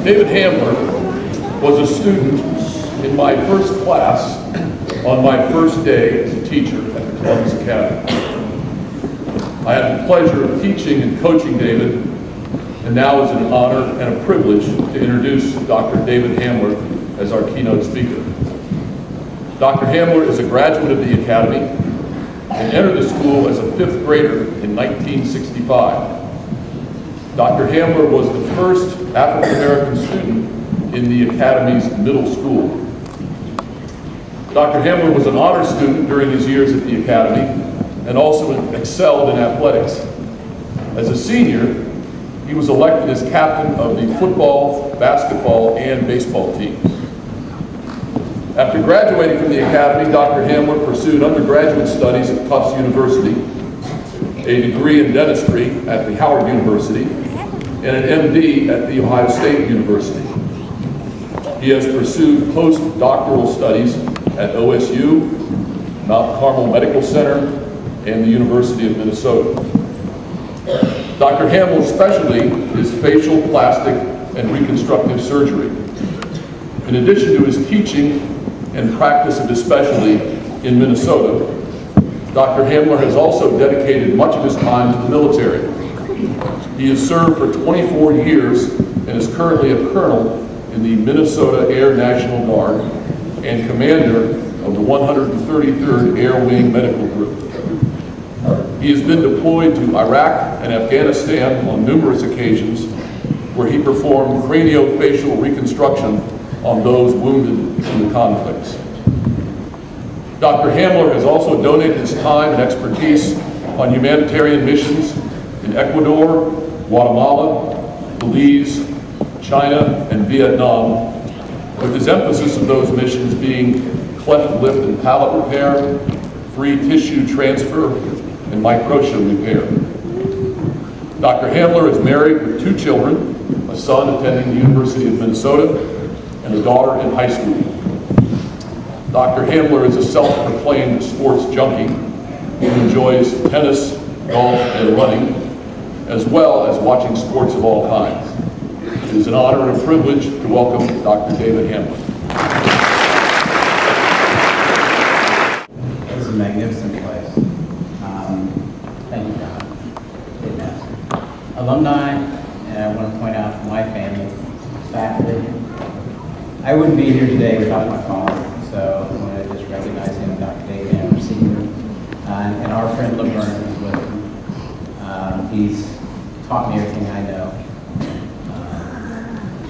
David Hamler was a student in my first class on my first day as a teacher at the Columbus Academy. I had the pleasure of teaching and coaching David, and now it's an honor and a privilege to introduce Dr. David Hamler as our keynote speaker. Dr. Hamler is a graduate of the Academy and entered the school as a fifth grader in 1965. Dr. Hamler was the first African-American student in the Academy's middle school. Dr. Hamler was an honor student during his years at the Academy and also excelled in athletics. As a senior, he was elected as captain of the football, basketball, and baseball teams. After graduating from the Academy, Dr. Hamler pursued undergraduate studies at Tufts University, a degree in dentistry at the Howard University, and an MD at the Ohio State University. He has pursued postdoctoral studies at OSU, Mount Carmel Medical Center, and the University of Minnesota. Dr. Hamler's specialty is facial, plastic, and reconstructive surgery. In addition to his teaching and practice of his specialty in Minnesota, Dr. Hamler has also dedicated much of his time to the military. He has served for 24 years and is currently a colonel in the Minnesota Air National Guard and commander of the 133rd Air Wing Medical Group. He has been deployed to Iraq and Afghanistan on numerous occasions, where he performed craniofacial reconstruction on those wounded in the conflicts. Dr. Hamler has also donated his time and expertise on humanitarian missions in Ecuador, Guatemala, Belize, China, and Vietnam, with his emphasis of those missions being cleft lip and palate repair, free tissue transfer, and microtia repair. Dr. Hamler is married with 2 children, a son attending the University of Minnesota, and a daughter in high school. Dr. Hamler is a self-proclaimed sports junkie who enjoys tennis, golf, and running, as well as watching sports of all kinds. It is an honor and a privilege to welcome Dr. David Hamler. This is a magnificent place. Thank you, John. Alumni, and I want to point out my family, faculty. I wouldn't be here today without my father, so I want to just recognize him, Dr. David Hamler Sr., and our friend Laverne is with him. He's taught me everything I know.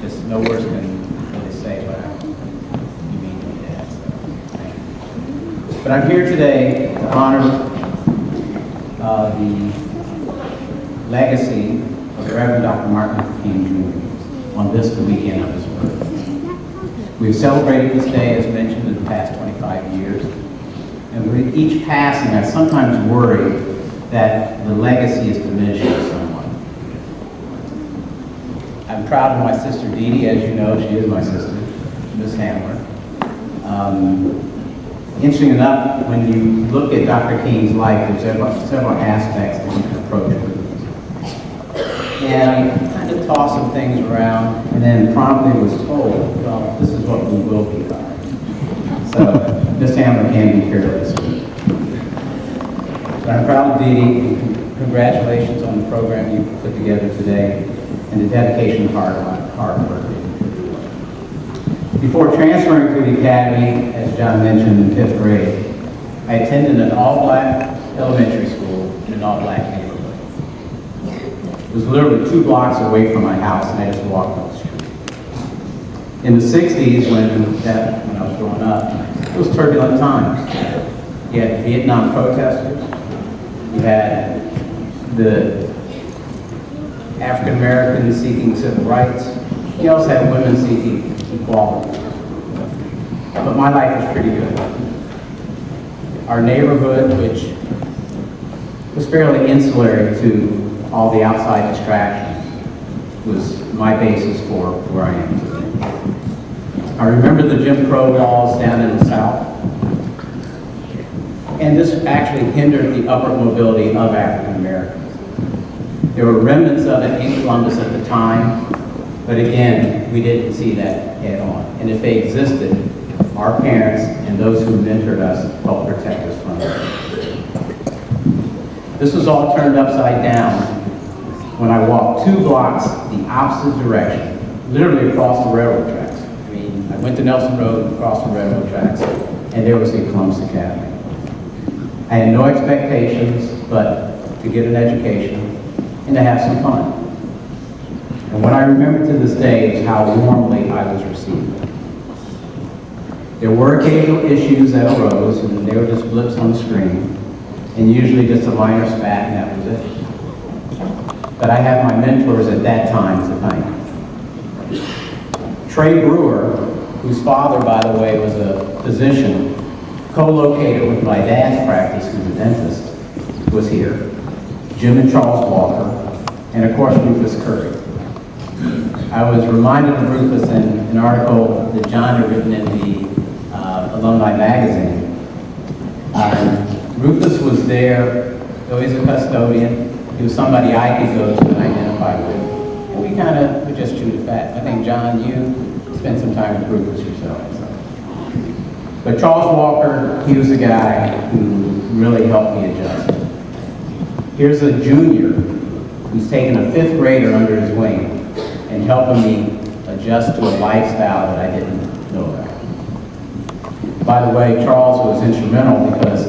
Just no words can really say what you mean to me, Dad. So thank you. But I'm here today to honor the legacy of the Reverend Dr. Martin Luther King Jr. on this, the weekend of his birth. We've celebrated this day, as mentioned, in the past 25 years. And with each passing, I sometimes worry that the legacy is diminishing somewhat. I'm proud of my sister Dee Dee. As you know, she is my sister, Ms. Hamler. Interesting enough, when you look at Dr. King's life, there's several aspects that you can approach with. And I kind of tossed some things around, and then promptly was told, well, this is what we will be about. So Ms. Hamler can be fearless. But I'm proud of Dee Dee. Congratulations on the program you've put together today and the dedication and hard work. Before transferring to the Academy, as John mentioned, in 5th grade, I attended an all-black elementary school in an all-black neighborhood. It was literally 2 blocks away from my house, and I just walked up the street. In the 60s, when I was growing up, it was turbulent times. You had Vietnam protesters, you had the African Americans seeking civil rights, you also had women seeking equality. But my life was pretty good. Our neighborhood, which was fairly insular to all the outside distractions, was my basis for where I am today. I remember the Jim Crow laws down in the South, and this actually hindered the upward mobility of African Americans. There were remnants of it in Columbus at the time, But again, we didn't see that head on. And if they existed, our parents and those who mentored us helped protect us from them. This was all turned upside down when I walked 2 blocks the opposite direction, literally across the railroad tracks. I mean, I went to Nelson Road, across the railroad tracks, and there was the Columbus Academy. I had no expectations but to get an education and to have some fun. And what I remember to this day is how warmly I was received. There were occasional issues that arose, and they were just blips on the screen, and usually just a minor spat, and that was it. But I had my mentors at that time to thank. Trey Brewer, whose father, by the way, was a physician, co-located with my dad's practice, who's a dentist, was here. Jim and Charles Walker, and of course Rufus Curry. I was reminded of Rufus in an article that John had written in the Alumni magazine. Rufus was there, though he's a custodian. He was somebody I could go to and identify with. And we kind of would just chew the fat. I think, John, you spent some time with Rufus yourself. But Charles Walker, he was a guy who really helped me adjust. Here's a junior who's taken a 5th grader under his wing and helping me adjust to a lifestyle that I didn't know about. By the way, Charles was instrumental because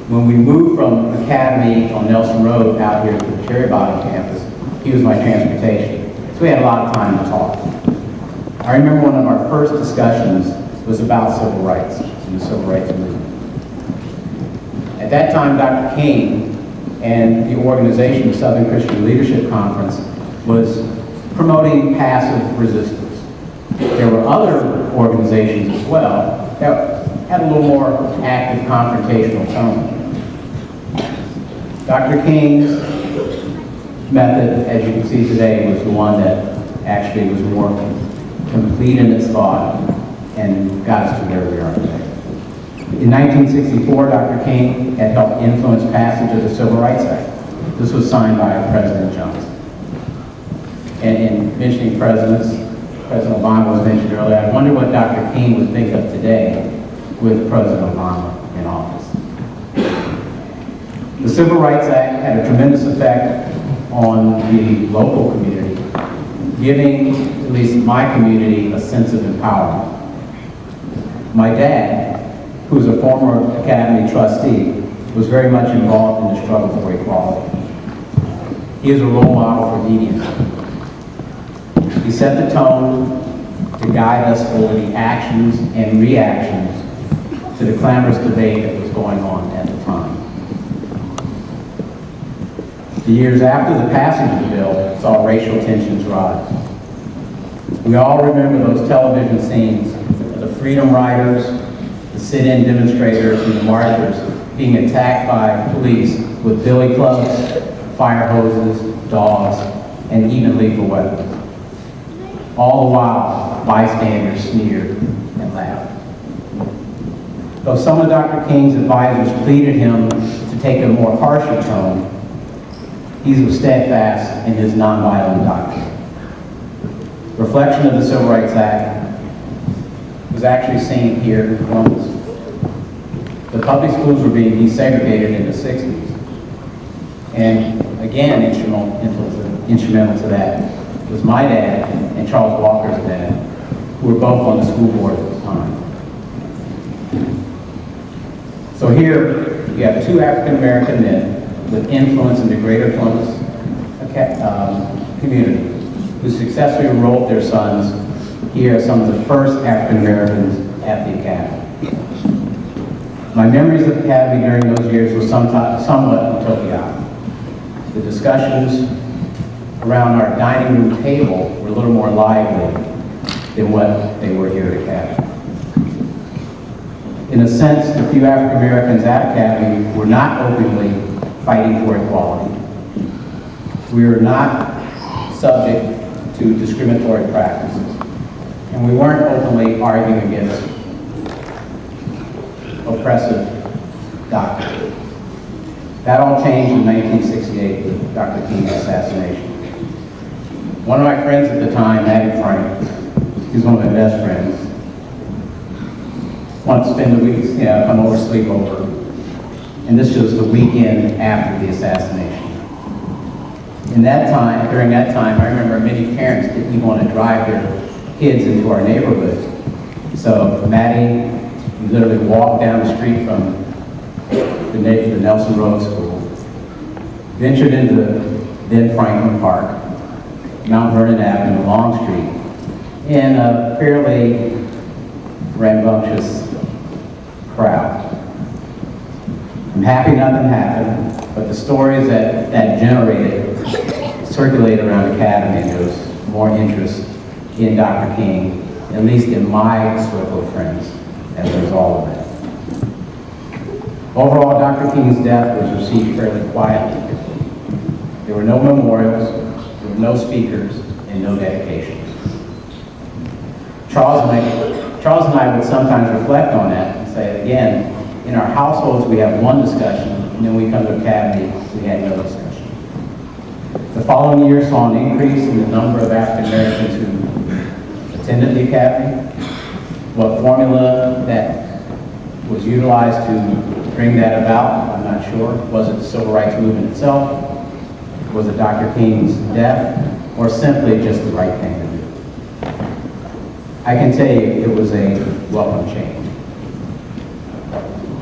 when we moved from Academy on Nelson Road out here to the Cherry Bottom campus, he was my transportation. So we had a lot of time to talk. I remember one of our first discussions was about civil rights and the civil rights movement. At that time, Dr. King and the organization, the Southern Christian Leadership Conference, was promoting passive resistance. There were other organizations as well that had a little more active confrontational tone. Dr. King's method, as you can see today, was the one that actually was more complete in its thought and got us to where we are today. In 1964, Dr. King had helped influence passage of the Civil Rights Act. This was signed by President Johnson. And in mentioning presidents, President Obama was mentioned earlier. I wonder what Dr. King would think of today with President Obama in office. The Civil Rights Act had a tremendous effect on the local community, giving at least my community a sense of empowerment. My dad, who's a former Academy trustee, was very much involved in the struggle for equality. He is a role model for medians. He set the tone to guide us over the actions and reactions to the clamorous debate that was going on at the time. The years after the passage of the bill saw racial tensions rise. We all remember those television scenes of the Freedom Riders, the sit-in demonstrators, and the marchers being attacked by police with billy clubs, fire hoses, dogs, and even lethal weapons. All the while, bystanders sneered and laughed. Though some of Dr. King's advisors pleaded him to take a more harsher tone, he was steadfast in his nonviolent doctrine. Reflection of the Civil Rights Act was actually seen here in Columbus. The public schools were being desegregated in the 60s. And again, instrumental to that was my dad and Charles Walker's dad, who were both on the school board at the time. So here, you have 2 African-American men with influence in the greater Columbus community who successfully enrolled their sons here as some of the first African-Americans at the Academy. My memories of the Academy during those years were somewhat utopian. The discussions around our dining room table were a little more lively than what they were here at Academy. In a sense, the few African Americans at Academy were not openly fighting for equality. We were not subject to discriminatory practices, and we weren't openly arguing against oppressive doctrine. That all changed in 1968 with Dr. King's assassination. One of my friends at the time, Maddie Frank, he's one of my best friends, wanted to spend the week, come over, sleep over. And this was the weekend after the assassination. During that time, I remember many parents didn't even want to drive their kids into our neighborhood. So Maddie, we literally walked down the street from the Nelson Road School, ventured into then Franklin Park, Mount Vernon Avenue, Long Street, in a fairly rambunctious crowd. I'm happy nothing happened, but the stories that generated circulate around Academy, and there was more interest in Dr. King, at least in my circle of friends, as a result of that. Overall, Dr. King's death was received fairly quietly. There were no memorials, there were no speakers, and no dedications. Charles and I would sometimes reflect on that and say, again, in our households we have one discussion, and then we come to Academy, we had no discussion. The following year saw an increase in the number of African Americans who attended the Academy. What formula that was utilized to bring that about, I'm not sure. Was it the Civil Rights Movement itself? Was it Dr. King's death? Or simply just the right thing to do? I can tell you it was a welcome change.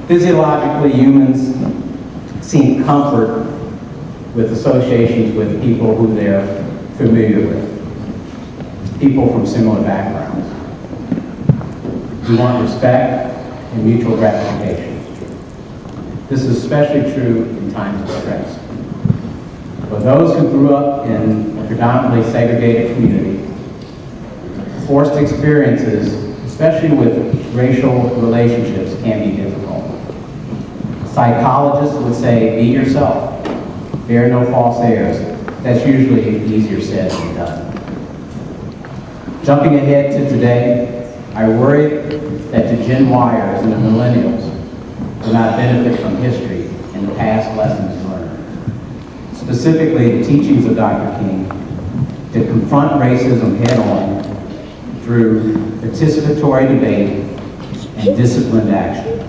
Physiologically, humans seek comfort with associations with people who they're familiar with, people from similar backgrounds. We want respect and mutual gratification. This is especially true in times of stress. For those who grew up in a predominantly segregated community, forced experiences, especially with racial relationships, can be difficult. Psychologists would say, be yourself. Bear no false airs. That's usually easier said than done. Jumping ahead to today, I worry that the Gen Yers and the millennials will not benefit from history and the past lessons learned. Specifically, the teachings of Dr. King to confront racism head-on through participatory debate and disciplined action.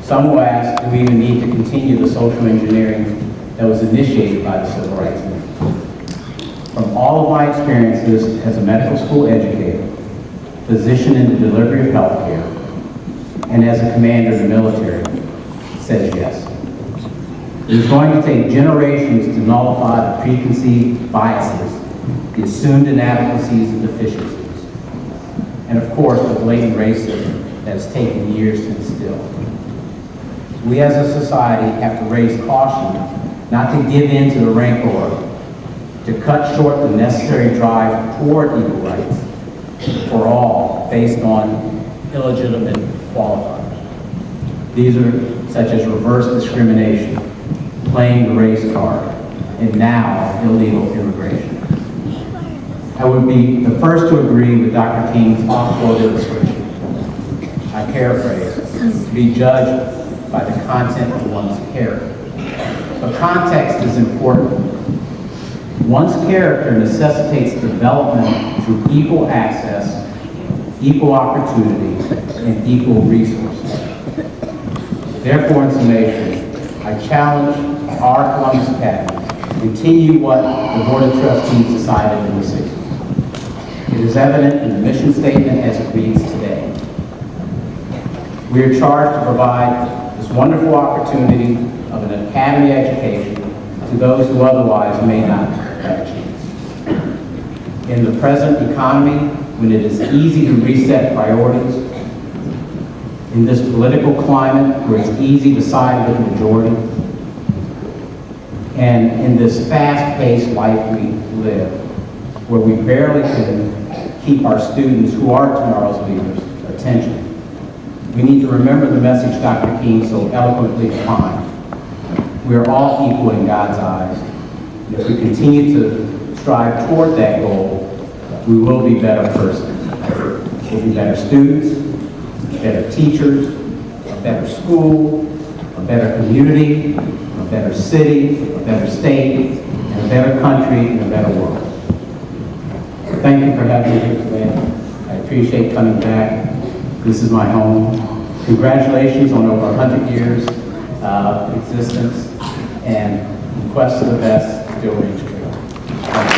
Some will ask, do we even need to continue the social engineering that was initiated by the Civil Rights Movement? From all of my experiences as a medical school educator, physician in the delivery of health care, and as a commander in the military, says yes. It is going to take generations to nullify the preconceived biases, the assumed inadequacies and deficiencies, and of course the blatant racism that has taken years to instill. We as a society have to raise caution not to give in to the rancor, to cut short the necessary drive toward equal rights for all based on illegitimate qualifiers. These are such as reverse discrimination, playing the race card, and now illegal immigration. I would be the first to agree with Dr. King's oft-quoted description. I paraphrase, to be judged by the content of one's character. But context is important. One's character necessitates development through equal access, equal opportunity, and equal resources. Therefore, in summation, I challenge our Columbus Academy to continue what the Board of Trustees decided in the 60s. It is evident in the mission statement as it reads today. We are charged to provide this wonderful opportunity of an academy education to those who otherwise may not have a chance. In the present economy, when it is easy to reset priorities, in this political climate where it's easy to side with the majority, and in this fast-paced life we live, where we barely can keep our students, who are tomorrow's leaders, attention. We need to remember the message Dr. King so eloquently defined. We are all equal in God's eyes. And if we continue to strive toward that goal, we will be better persons. We'll be better students, better teachers, a better school, a better community, a better city, a better state, and a better country and a better world. Thank you for having me here today. I appreciate coming back. This is my home. Congratulations on over 100 years of existence, and quest for the best still rings true. Thank you.